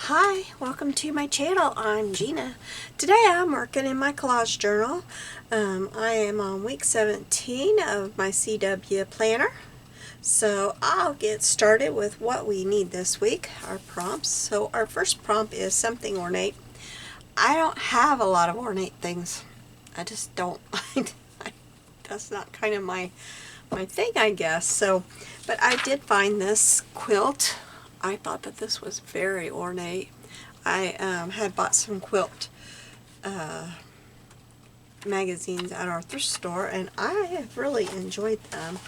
Hi, welcome to my channel. I'm Gina. Today I'm working in my collage journal. I am on week 17 of my CW planner. So I'll get started with what we need this week, our prompts. So our first prompt is something ornate. I don't have a lot of ornate things. I just don't. That's not kind of my thing, I guess. So, but I did find this quilt. I thought that this was very ornate. I had bought some quilt magazines at our thrift store, and I have really enjoyed them.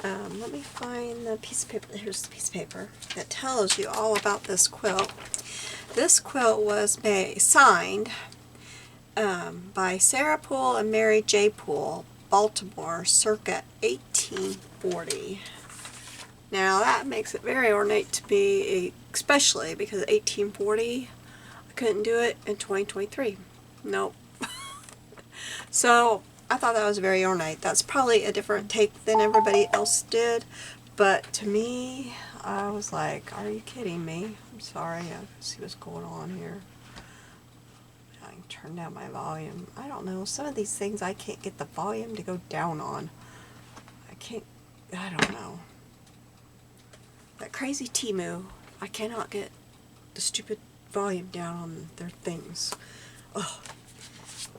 Let me find the piece of paper. Here's the piece of paper that tells you all about this quilt. This quilt was signed by Sarah Poole and Mary J. Poole, Baltimore, circa 1840. Now that makes it very ornate to be, especially because 1840, I couldn't do it in 2023. Nope. So I thought that was very ornate. That's probably a different take than everybody else did, but to me, I was like, are you kidding me? I'm sorry, I see what's going on here. I can turn down my volume. I don't know, some of these things I can't get the volume to go down on. I don't know. That crazy Temu, I cannot get the stupid volume down on their things. Oh.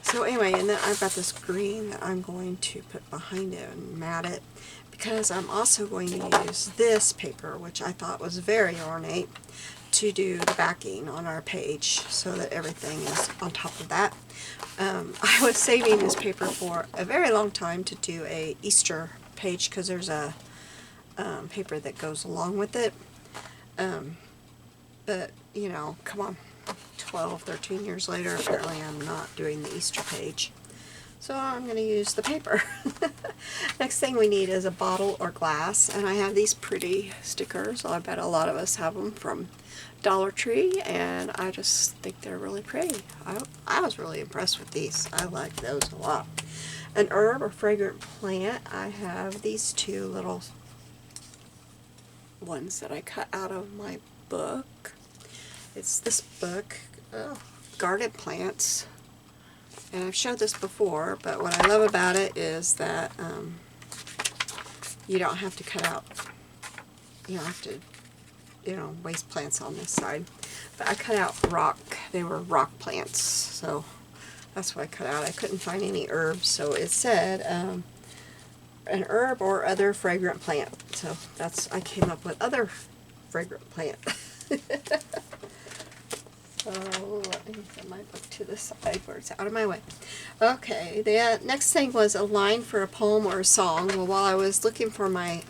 So anyway, and then I've got this green that I'm going to put behind it and mat it, because I'm also going to use this paper, which I thought was very ornate, to do the backing on our page so that everything is on top of that. I was saving this paper for a very long time to do a Easter page, because there's a paper that goes along with it, but you know, come on, 13 years later, apparently I'm not doing the Easter page, so I'm going to use the paper. Next thing we need is a bottle or glass, and I have these pretty stickers. I bet a lot of us have them from Dollar Tree, and I just think they're really pretty. I was really impressed with these. I like those a lot. An herb or fragrant plant, I have these two little ones that I cut out of my book. It's this book, Garden Plants, and I've showed this before, but what I love about it is that you don't have to cut out, you don't have to, waste plants on this side. But I cut out they were rock plants, so that's what I cut out. I couldn't find any herbs, so it said an herb or other fragrant plant. So I came up with other fragrant plant. So let me put my book to the side where it's out of my way. Okay, the next thing was a line for a poem or a song. Well, while I was looking for my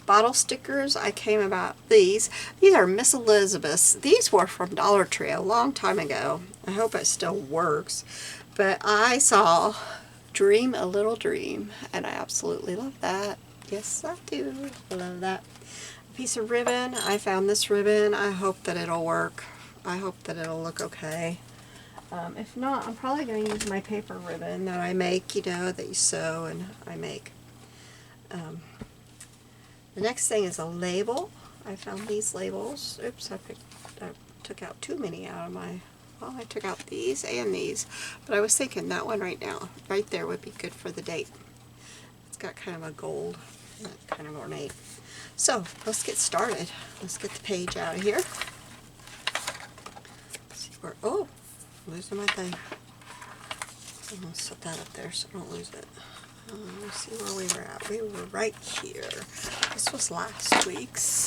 bottle stickers, I came about these. These are Miss Elizabeth's. These were from Dollar Tree a long time ago. I hope it still works. But I saw Dream a Little Dream, and I absolutely love that. Yes, I do. I love that. A piece of ribbon. I found this ribbon. I hope that it'll work. I hope that it'll look okay. If not, I'm probably going to use my paper ribbon that I make, that you sew and I make. The next thing is a label. I found these labels. Oops, I took out too many out of my... Well, I took out these and these, but I was thinking that one right there would be good for the date. It's got kind of a gold, kind of ornate. So, let's get started. Let's get the page out of here. Oh, losing my thing. I'm going to set that up there so I don't lose it. Let's see where we were at. We were right here. This was last week's.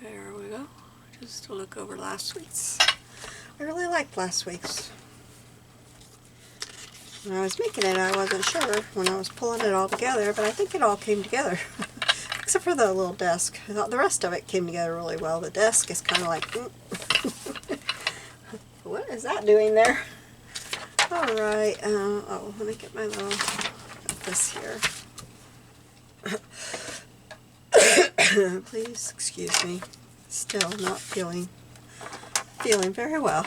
There we go. Just to look over last week's. I really liked last week's. When I was making it, I wasn't sure when I was pulling it all together, but I think it all came together. Except for the little desk. The rest of it came together really well. The desk is kind of like... What is that doing there? Alright, oh, let me get my little, this here. Please excuse me. Still not feeling very well.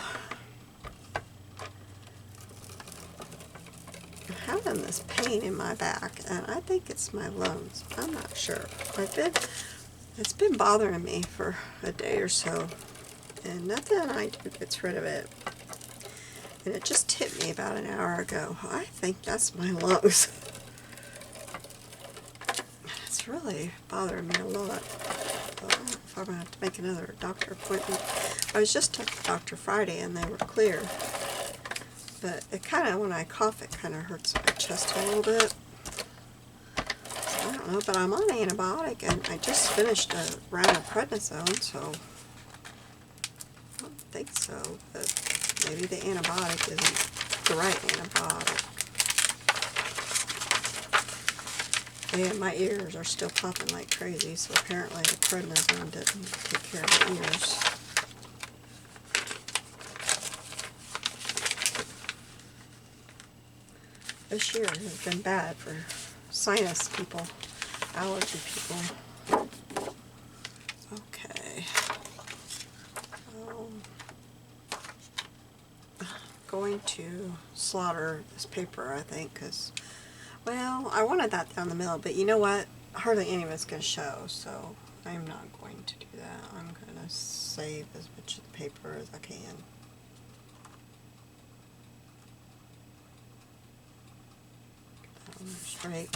I'm having this pain in my back, and I think it's my lungs. I'm not sure. It's been bothering me for a day or so. and nothing I do gets rid of it. And it just hit me about an hour ago. I think that's my lungs. It's really bothering me a lot. So I don't know if I'm going to have to make another doctor appointment. I was just at the doctor Friday and they were clear. But it kind of, when I cough, it kind of hurts my chest a little bit. So I don't know, but I'm on antibiotic and I just finished a round of prednisone, so I don't think so, but maybe the antibiotic isn't the right antibiotic. And my ears are still popping like crazy, so apparently the prednisone didn't take care of the ears. This year has been bad for sinus people, allergy people. Okay. Going to slaughter this paper, I think, because, well, I wanted that down the middle, but you know what? Hardly any of it's going to show, so I'm not going to do that. I'm going to save as much of the paper as I can. Get that on there straight.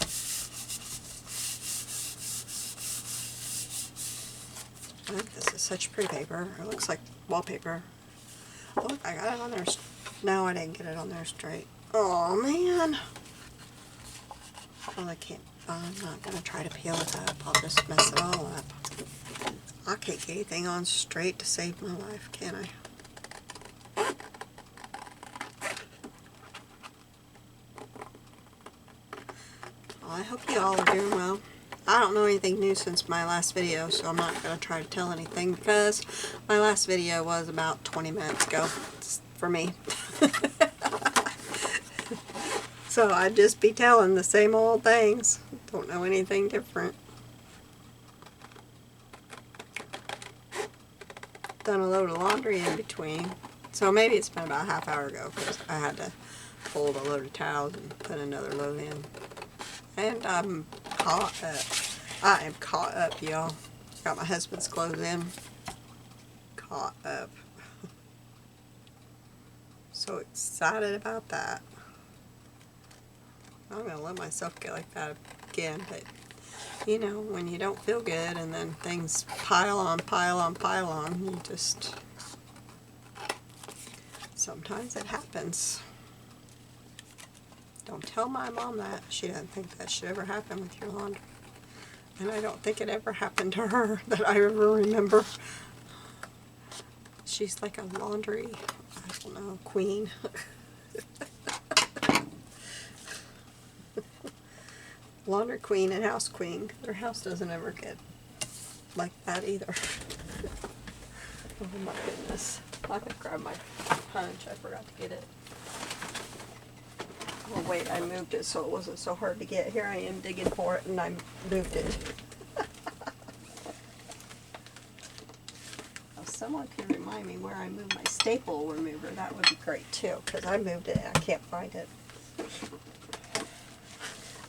I think this is such pretty paper. It looks like wallpaper. Oh, look, I got it on there. No, I didn't get it on there straight. Oh, man. Well, I can't. I'm not going to try to peel it up. I'll just mess it all up. I can't get anything on straight to save my life, can I? Well, I hope you all are doing well. I don't know anything new since my last video, so I'm not going to try to tell anything because my last video was about 20 minutes ago for me. So I'd just be telling the same old things. Don't know anything different. Done a load of laundry in between. So maybe it's been about a half hour ago because I had to fold a load of towels and put another load in. And I'm caught up. I am caught up, y'all. Got my husband's clothes in. Caught up. So excited about that. I'm going to let myself get like that again, but you know, when you don't feel good and then things pile on, you just, sometimes it happens. Don't tell my mom that. She doesn't think that should ever happen with your laundry. And I don't think it ever happened to her that I ever remember. She's like a laundry, I don't know, queen. Laundry queen and house queen. Their house doesn't ever get like that either. Oh my goodness. I could grab my punch. I forgot to get it. Oh wait, I moved it so it wasn't so hard to get. Here I am digging for it and I moved it. If someone could remind me where I moved my staple remover, that would be great too, because I moved it and I can't find it.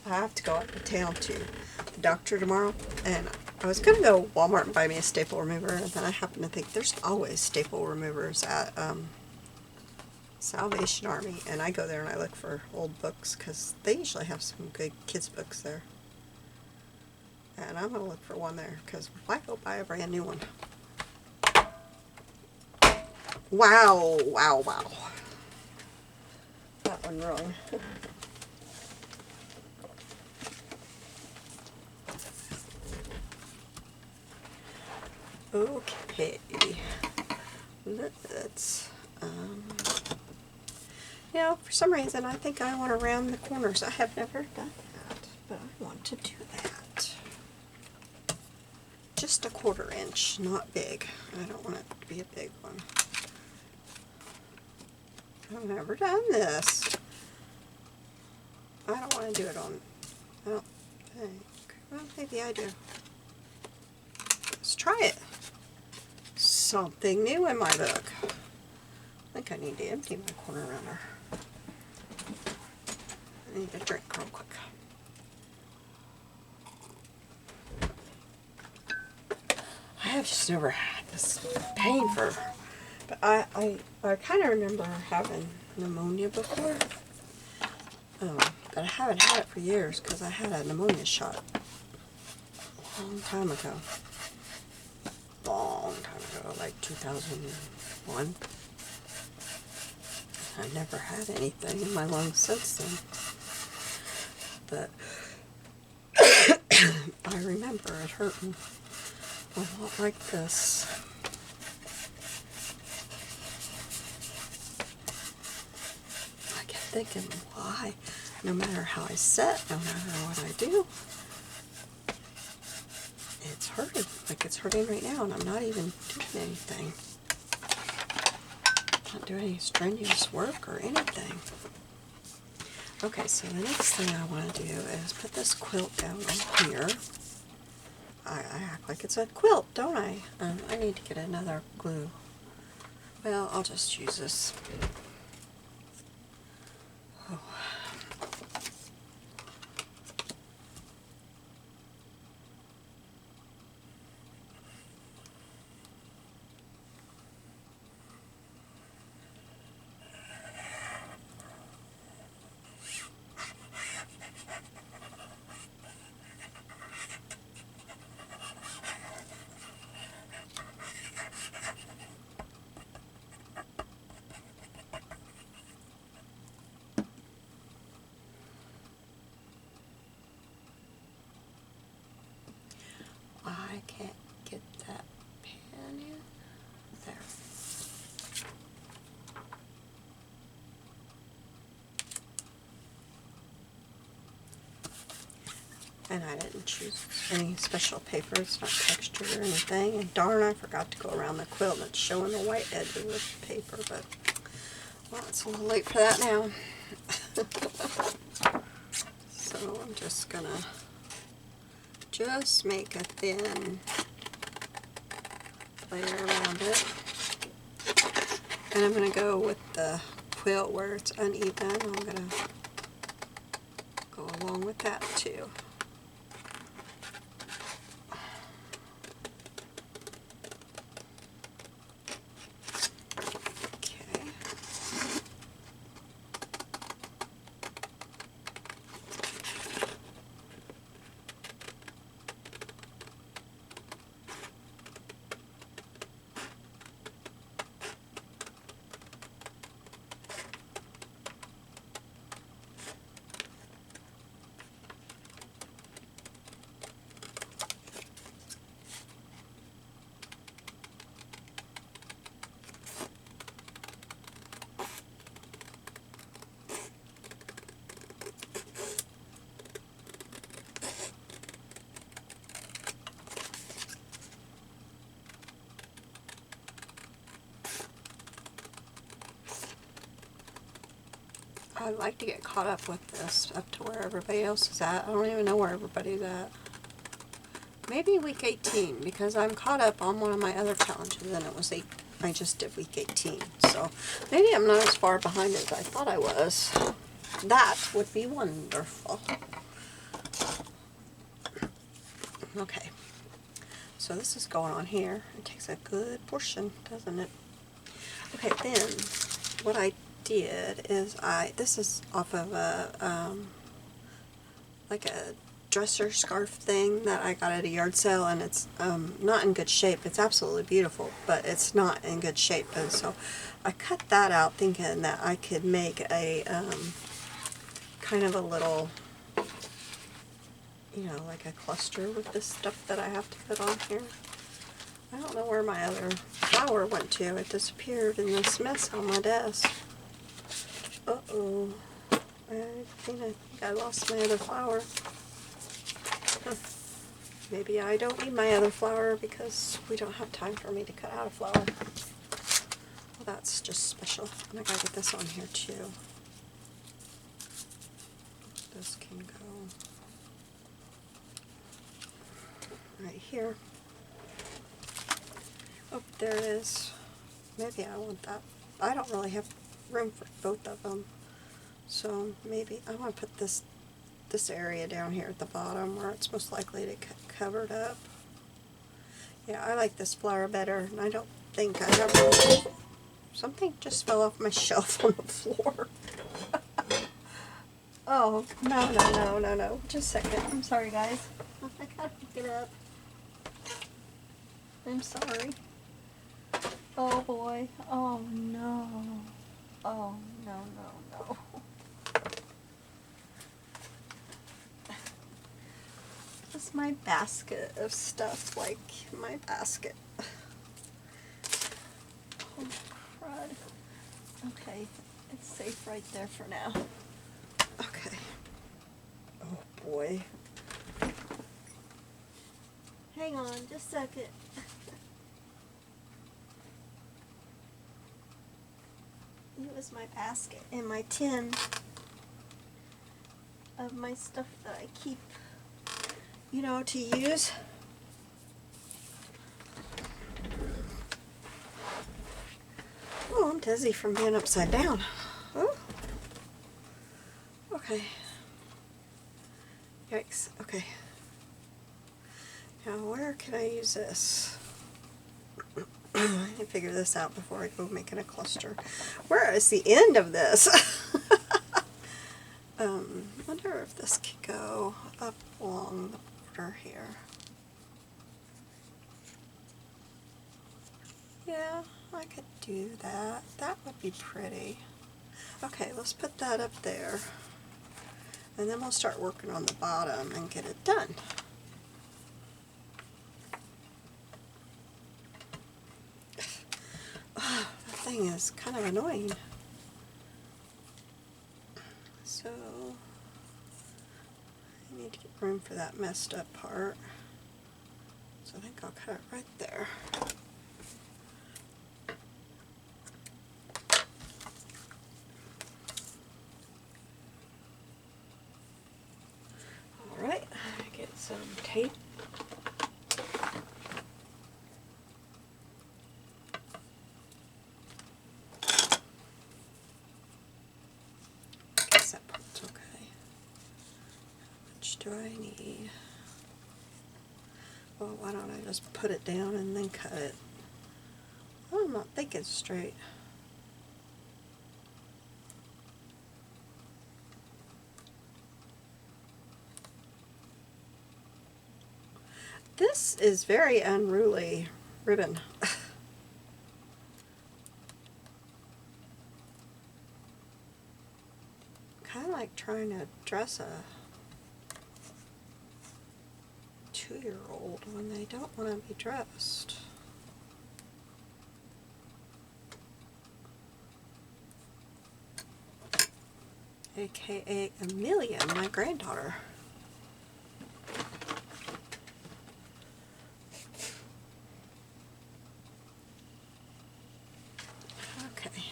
I have to go up to town to the doctor tomorrow, and I was going to go to Walmart and buy me a staple remover, and then I happened to think there's always staple removers at Salvation Army, and I go there and I look for old books, because they usually have some good kids books there. And I'm going to look for one there, because why go buy a brand new one? Wow, wow, wow. That one wrong. Okay, let's, you know, for some reason I think I want to round the corners. I have never done that, but I want to do that. Just a 1/4 inch, not big. I don't want it to be a big one. I've never done this. I don't want to do it on, I don't think, well, maybe I do. Let's try it. Something new in my book. I think I need to empty my corner runner. I need a drink real quick. I have just never had this pain for But I kind of remember having pneumonia before. But I haven't had it for years because I had a pneumonia shot a long time ago. Long time ago, like 2001. I never had anything in my lungs since then. But I remember it hurting a lot like this. I kept thinking, why? No matter how I sit, no matter what I do, it's hurting. Like it's hurting right now, and I'm not even doing anything. Not doing any strenuous work or anything. Okay, so the next thing I want to do is put this quilt down on here. I act like it's a quilt, don't I? I need to get another glue. Well, I'll just use this. Oh. I can't get that pen in. There. And I didn't choose any special paper. It's not textured or anything. And darn, I forgot to go around the quilt and it's showing the white edge of the paper. But, well, it's a little late for that now. So I'm just going to make a thin layer around it. And I'm going to go with the quilt where it's uneven. I'm going to go along with that too. I'd like to get caught up with this, up to where everybody else is at. I don't even know where everybody's at. Maybe week 18, because I'm caught up on one of my other challenges, and it was I just did week 18. So maybe I'm not as far behind as I thought I was. That would be wonderful. Okay, so this is going on here. It takes a good portion, doesn't it? Okay, then what I did is this is off of a like a dresser scarf thing that I got at a yard sale, and it's not in good shape. It's absolutely beautiful, but it's not in good shape, and so I cut that out thinking that I could make a kind of a little, you know, like a cluster with this stuff that I have to put on here. I don't know where my other flower went to. It disappeared in this mess on my desk. Uh-oh. I think I lost my other flower. Huh. Maybe I don't need my other flower because we don't have time for me to cut out a flower. Well, that's just special. And I gotta get this on here too. This can go right here. Oh, there it is. Maybe I want that. I don't really have room for both of them, so maybe I want to put this area down here at the bottom where it's most likely to get covered up. Yeah, I like this flower better, and I don't think I ever Something just fell off my shelf on the floor. Oh, no. Just a second. I'm sorry, guys. I gotta pick it up. I'm sorry. Oh, boy. Oh, no. Oh, no. This is my basket of stuff, like my basket. Oh, crud. Okay, it's safe right there for now. Okay. Oh, boy. Hang on, just a second. It was my basket and my tin of my stuff that I keep, you know, to use. Oh, I'm dizzy from being upside down. Oh. Okay. Yikes. Okay. Now, where can I use this? I need to figure this out before I go making a cluster. Where is the end of this? Wonder if this could go up along the border here. Yeah, I could do that. That would be pretty. Okay, let's put that up there. And then we'll start working on the bottom and get it done. Oh, that thing is kind of annoying. So, I need to get room for that messed up part. So I think I'll cut it right there. Alright, get some tape. Guess that part's okay. How much do I need? Well, why don't I just put it down and then cut it? Oh, I'm not thinking straight. This is very unruly ribbon. Kind of like trying to dress a 2-year-old when they don't want to be dressed. AKA Amelia, my granddaughter. Okay.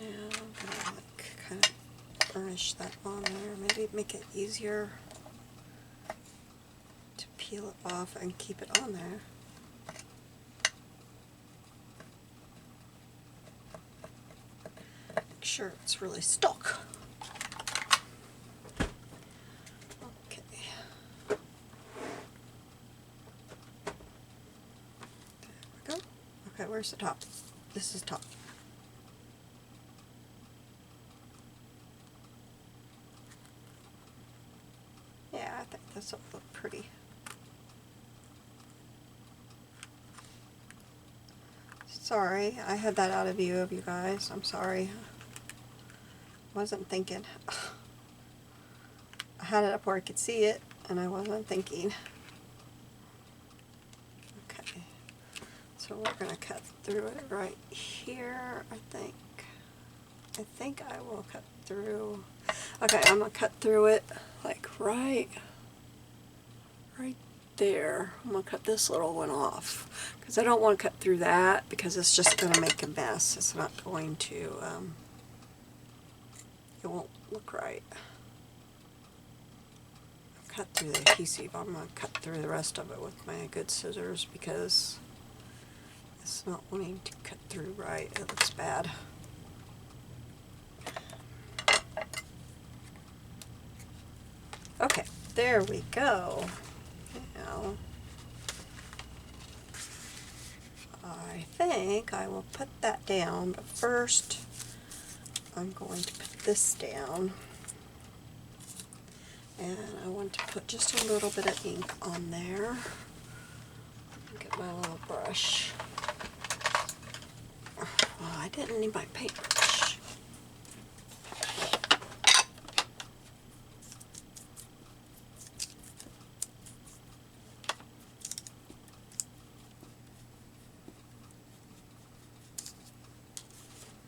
Now I'm gonna kind of burnish that on there. Maybe make it easier to peel it off and keep it on there. Make sure it's really stuck. Okay. There we go. Okay, where's the top? This is top. Yeah, I think this will look pretty. Sorry, I had that out of view of you guys. I'm sorry. Wasn't thinking. I had it up where I could see it, and I wasn't thinking. Okay, so we're going to cut through it right here, I think. I think I will cut through. Okay, I'm going to cut through it like right there. I'm going to cut this little one off because I don't want to cut through that because it's just going to make a mess. It's not going to, it won't look right. Cut through the adhesive. I'm going to cut through the rest of it with my good scissors because it's not wanting to cut through right. It looks bad. Okay, there we go. Now, I think I will put that down, but first I'm going to put this down. And I want to put just a little bit of ink on there. Get my little brush. Oh, I didn't need my paintbrush.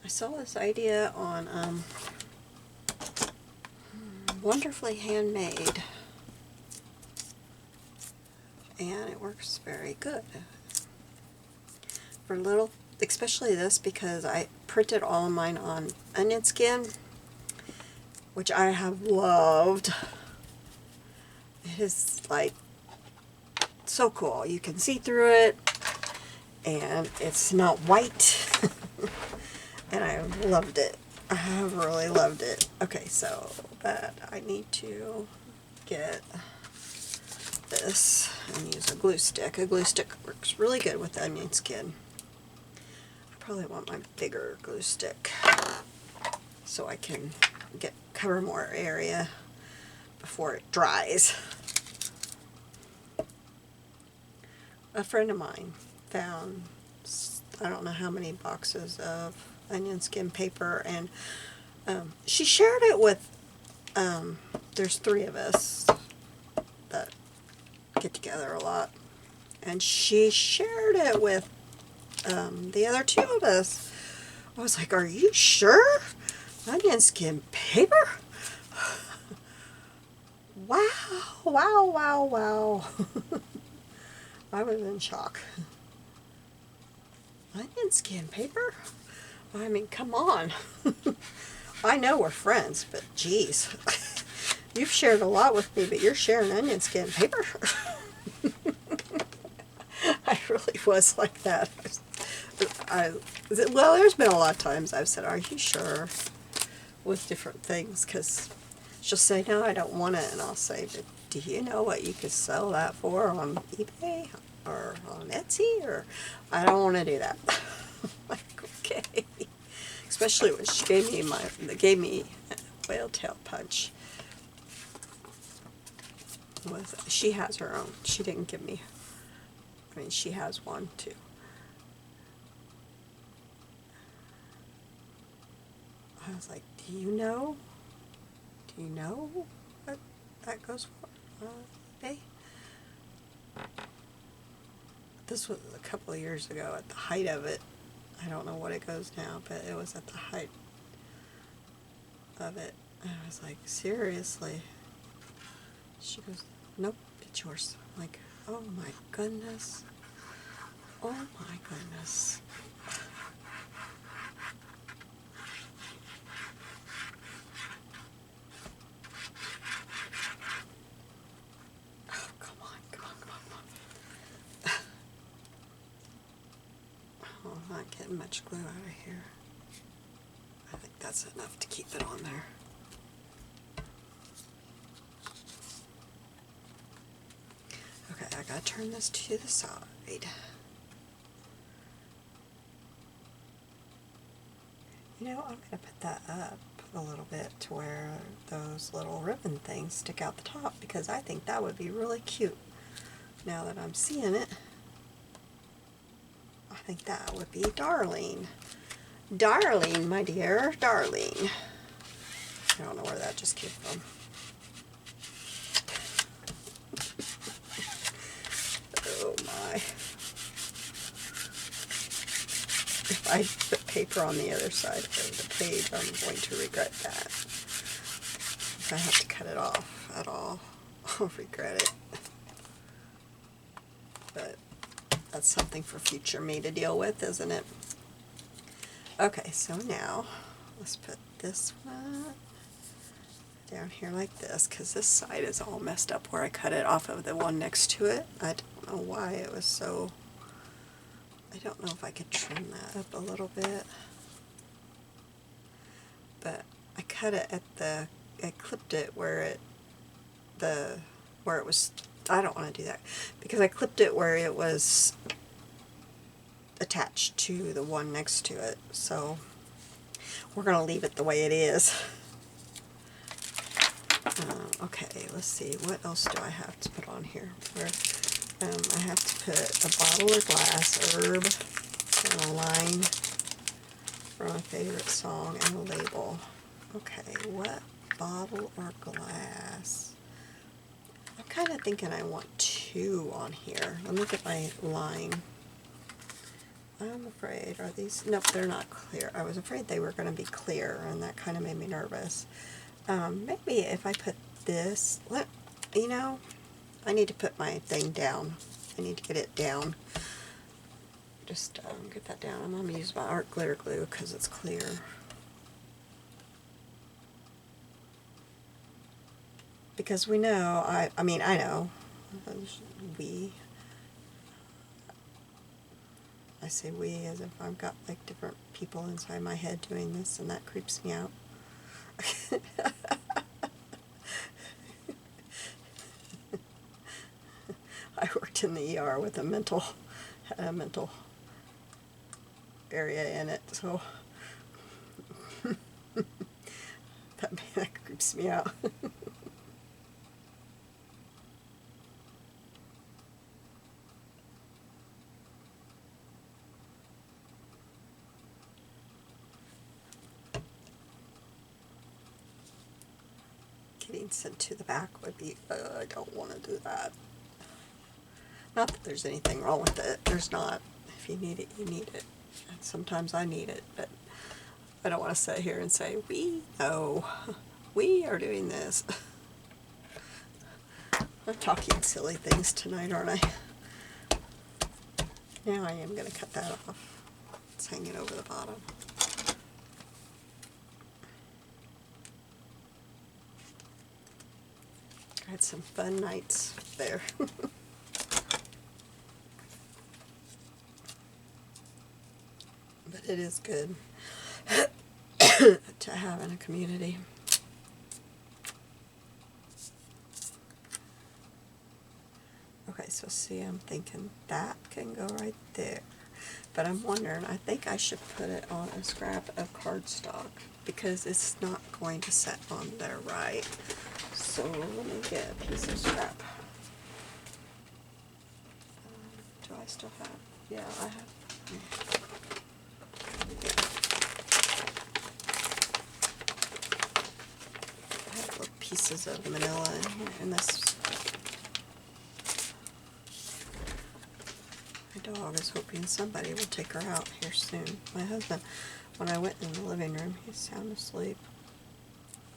I saw this idea on Wonderfully Handmade, and it works very good for little, especially this, because I printed all of mine on onion skin, which I have loved. It is like so cool. You can see through it, and it's not white. And I loved it. I have really loved it. Okay, so but I need to get this and use a glue stick. A glue stick works really good with onion skin. I probably want my bigger glue stick so I can cover more area before it dries. A friend of mine found, I don't know how many boxes of onion skin paper, and she shared it with, there's 3 of us that get together a lot, and she shared it with the other 2 of us. I was like, are you sure? Onion skin paper? Wow, wow, wow, wow. I was in shock. Onion skin paper? I mean, come on. I know we're friends, but geez. You've shared a lot with me, but you're sharing onion skin paper? I really was like that. Well, there's been a lot of times I've said, are you sure? With different things, because she'll say, no, I don't want it, and I'll say, but do you know what you could sell that for on eBay or on Etsy? Or I don't want to do that. Like, okay. Especially when she gave me whale tail punch. She has her own. She didn't give me. I mean, she has one too. I was like, do you know? Do you know what that goes for? Hey. This was a couple of years ago at the height of it. I don't know what it goes now, but it was at the height of it. And I was like, seriously? She goes, nope, it's yours. I'm like, oh my goodness. Oh my goodness. Oh, come on, come on, come on, come on. Oh, I'm not getting much glue out of here. I think that's enough to keep it on there. Okay, I gotta turn this to the side. You know, I'm gonna put that up a little bit to where those little ribbon things stick out the top, because I think that would be really cute. Now that I'm seeing it, I think that would be darling. Darling, my dear, darling. I don't know where that just came from. Oh my. If I put paper on the other side of the page, I'm going to regret that. If I have to cut it off at all, I'll regret it. But that's something for future me to deal with, isn't it? Okay, so now let's put this one down here like this, because this side is all messed up where I cut it off of the one next to it. I don't know why it was so... I don't know if I could trim that up a little bit. But I cut it at the... I clipped it where it... where it was... I don't want to do that, because I clipped it where it was attached to the one next to it. So we're going to leave it the way it is. Okay, let's see, what else do I have to put on here? I have to put a bottle or glass, herb, and a line from a favorite song, and a label. Okay, what bottle or glass? I'm kind of thinking I want 2 on here. Let me get my line. I'm afraid, are these, nope, they're not clear. I was afraid they were going to be clear, and that kind of made me nervous. Maybe if I put this, you know, I need to put my thing down. I need to get it down. Just get that down. I'm going to use my art glitter glue because it's clear. Because we know, I mean, I know, I say we as if I've got like different people inside my head doing this, and that creeps me out. I worked in the ER with a mental area in it, so that creeps me out. Getting sent to the back would be, I don't want to do that. Not that there's anything wrong with it. There's not. If you need it, you need it. And sometimes I need it, but I don't want to sit here and say, we know. We are doing this. I'm talking silly things tonight, aren't I? Now I am going to cut that off. It's hanging over the bottom. I had some fun nights there. But it is good to have in a community. Okay, so see, I'm thinking that can go right there. But I'm wondering, I think I should put it on a scrap of cardstock because it's not going to set on there right. So let me get a piece of scrap. Do I still have? Yeah, I have. I have little pieces of manila in here, and this. My dog is hoping somebody will take her out here soon. My husband, when I went in the living room, he's sound asleep,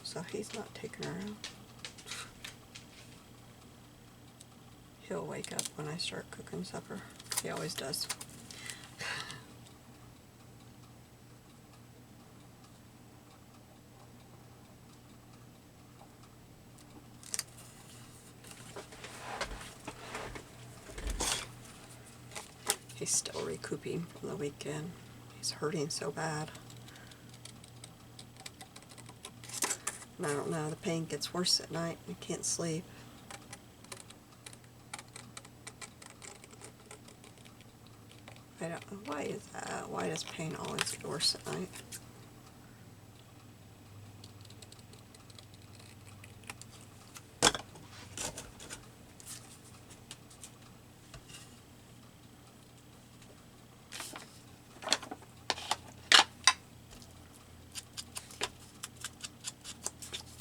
so he's not taking her out. He'll wake up when I start cooking supper. He always does. He's still recouping from the weekend. He's hurting so bad. And I don't know, the pain gets worse at night. I can't sleep. I don't know, why is that? Why does pain always get worse at night?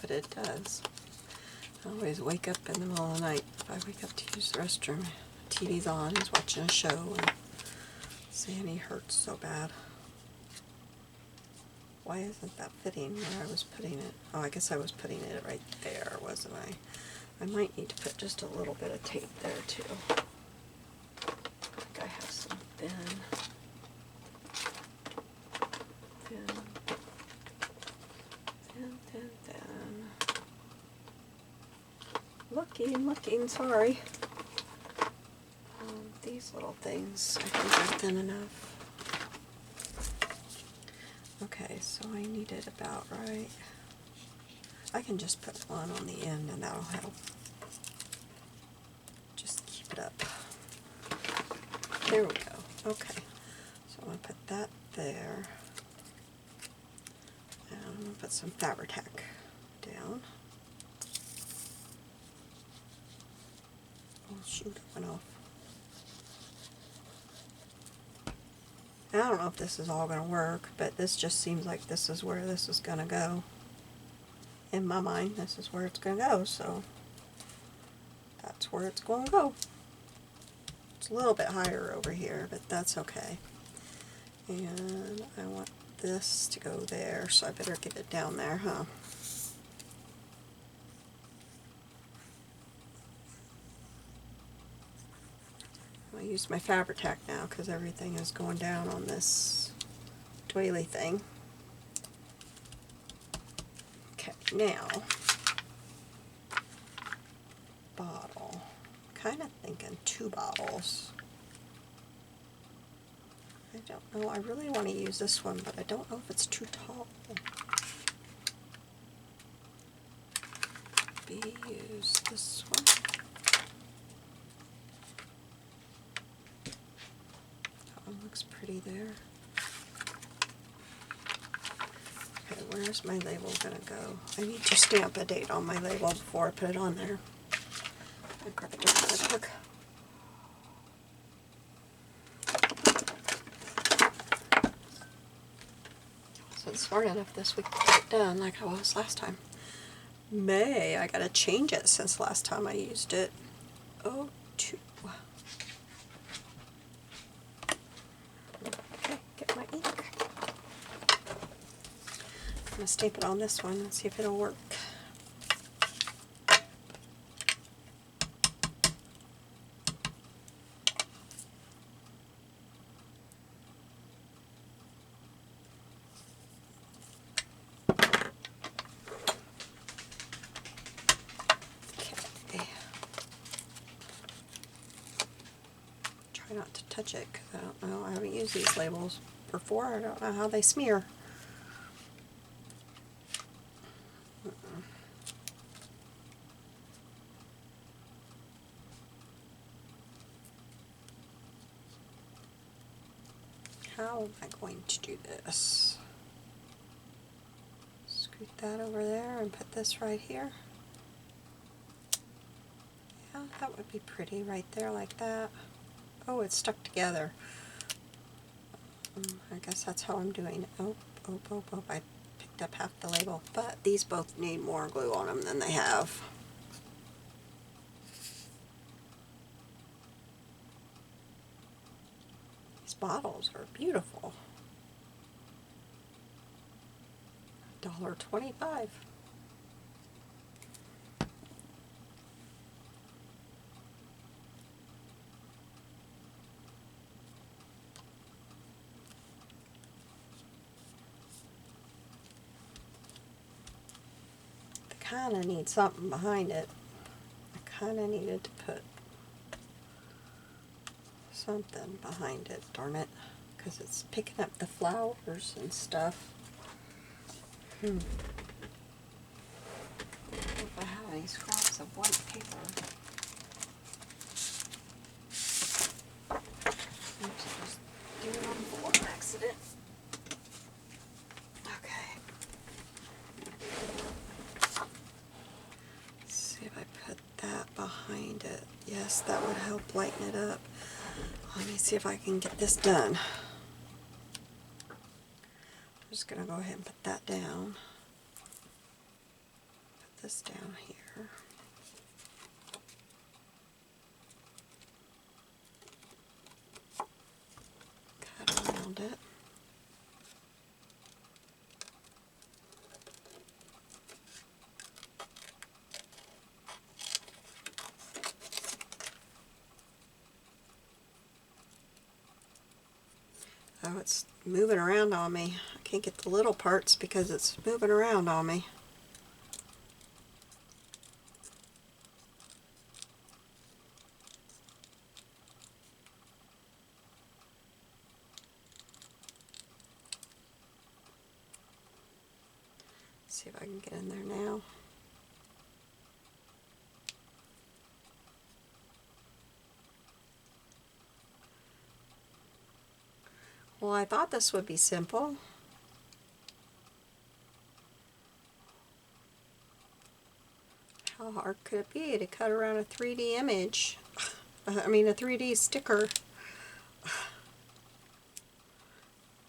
But it does. I always wake up in the middle of the night. If I wake up to use the restroom, TV's on, he's watching a show, and Sandy hurts so bad. Why isn't that fitting where I was putting it? Oh, I guess I was putting it right there, wasn't I? I might need to put just a little bit of tape there too. I think I have some thin. Looking, sorry. These little things, I think are thin enough. Okay, so I need it about right. I can just put one on the end and that'll help. Just keep it up. There we go. Okay. that there. And I'm going to put some Fabri-Tac down. Oh shoot, it went off. I don't know if this is all going to work, but this just seems like this is where this is going to go. In my mind, this is where it's going to go, so that's where it's going to go. It's a little bit higher over here, but that's okay. And I want this to go there, so I better get it down there, huh? I use my Fabri-Tac now because everything is going down on this doily thing. Okay, now, bottle. Kind of thinking 2 bottles. I don't know, I really want to use this one, but I don't know if it's too tall. Maybe use this one. That one looks pretty there. Okay, where's my label gonna go? I need to stamp a date on my label before I put it on there. I'll grab it really quick. So it's smart enough this week to get it done like I was last time. May, I gotta change it since last time I used it. 02. Okay, get my ink. I'm gonna stamp it on this one and see if it'll work. Try not to touch it because I don't know. I haven't used these labels before. I don't know how they smear. How am I going to do this? Scoot that over there and put this right here. Yeah, that would be pretty right there like that. Oh, it's stuck together. I guess that's how I'm doing it. Oh, I picked up half the label. But these both need more glue on them than they have. These bottles are beautiful. $1.25. Kind of need something behind it. I kind of needed to put something behind it, darn it, because it's picking up the flowers and stuff. If I have any scraps of white paper. Oops, I just did it on the floor by accident. Okay. Let's see if I put that behind it. Yes, that would help lighten it up. Let me see if I can get this done. I'm just going to go ahead and put that down. Put this down here. Cut around it. Oh, it's moving around on me. I can't get the little parts because it's moving around on me. Let's see if I can get in there now. Well, I thought this would be simple. How hard could it be to cut around a 3D image? I mean a 3D sticker.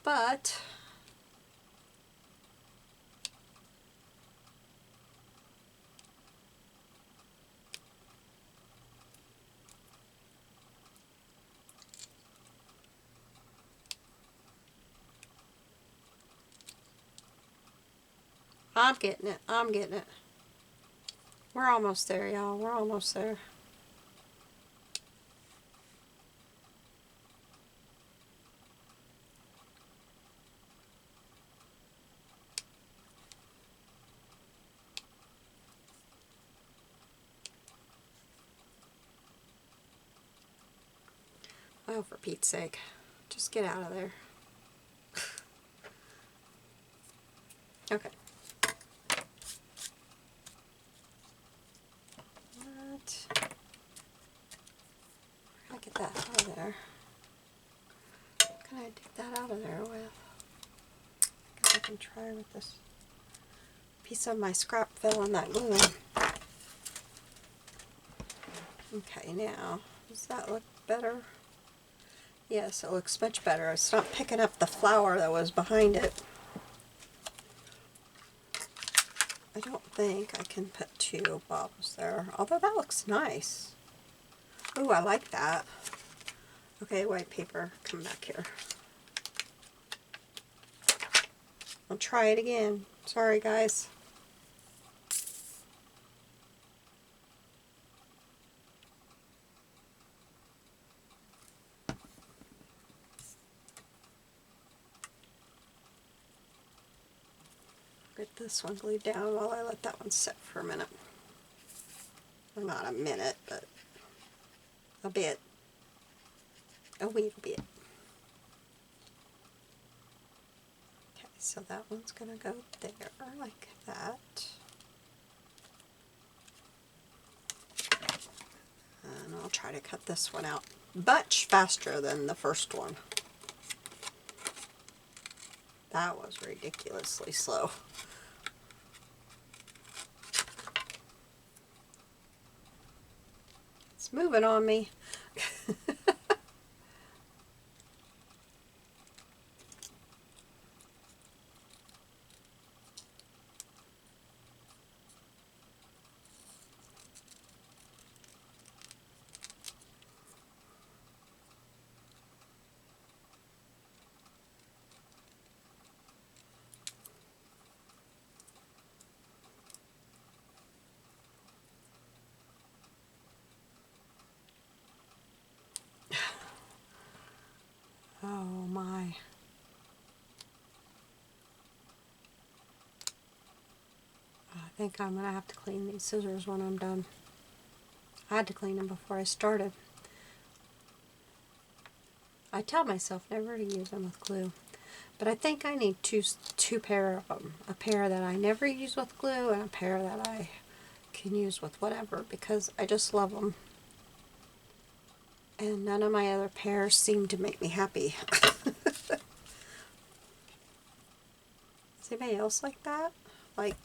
But I'm getting it. I'm getting it. We're almost there, y'all. We're almost there. Oh, for Pete's sake. Just get out of there. Okay. What? How can I get that out of there? What can I take that out of there with? I guess I can try with this piece of my scrap fell in that glue. Okay, now, does that look better? Yes, it looks much better. It's not picking up the flower that was behind it. I don't think I can put two bobs there, although that looks nice. Ooh, I like that. Okay, white paper, come back here. I'll try it again. Sorry, guys. Get this one glued down while I let that one sit for a minute. Well, not a minute, but a bit. A wee bit. Okay, so that one's going to go there like that. And I'll try to cut this one out much faster than the first one. That was ridiculously slow. It's moving on me. Oh my. I think I'm going to have to clean these scissors when I'm done. I had to clean them before I started. I tell myself never to use them with glue, but I think I need two pair of them. A pair that I never use with glue and a pair that I can use with whatever, because I just love them. And none of my other pairs seem to make me happy. Is anybody else like that? Like,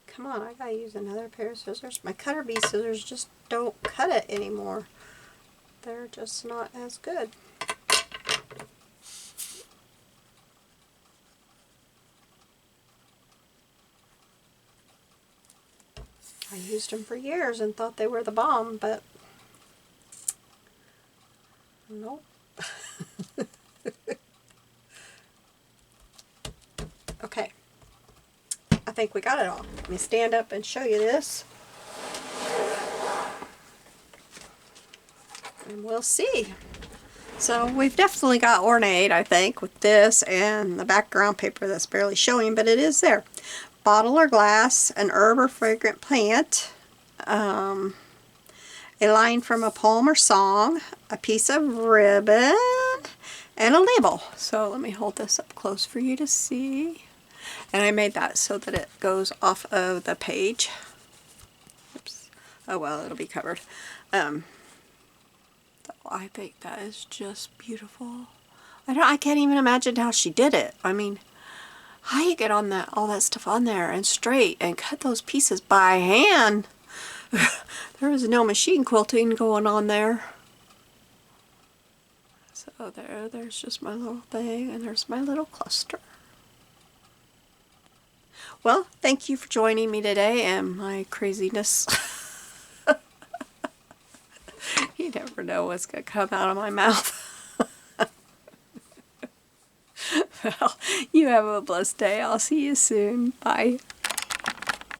come on, I gotta use another pair of scissors. My cutter bee scissors just don't cut it anymore. They're just not as good. I used them for years and thought they were the bomb, but nope. Okay, I think we got it all. Let me stand up and show you this. And we'll see. So we've definitely got ornate, I think, with this and the background paper that's barely showing, but it is there. Bottle or glass, an herb or fragrant plant, a line from a poem or song, a piece of ribbon, and a label. So let me hold this up close for you to see. And I made that so that it goes off of the page. Oops. Oh well, it'll be covered. So I think that is just beautiful. I can't even imagine how she did it. I mean, how you get on that, all that stuff on there and straight and cut those pieces by hand. There was no machine quilting going on there. So there's just my little thing, and there's my little cluster. Well, thank you for joining me today and my craziness. You never know what's going to come out of my mouth. Well, you have a blessed day. I'll see you soon. Bye.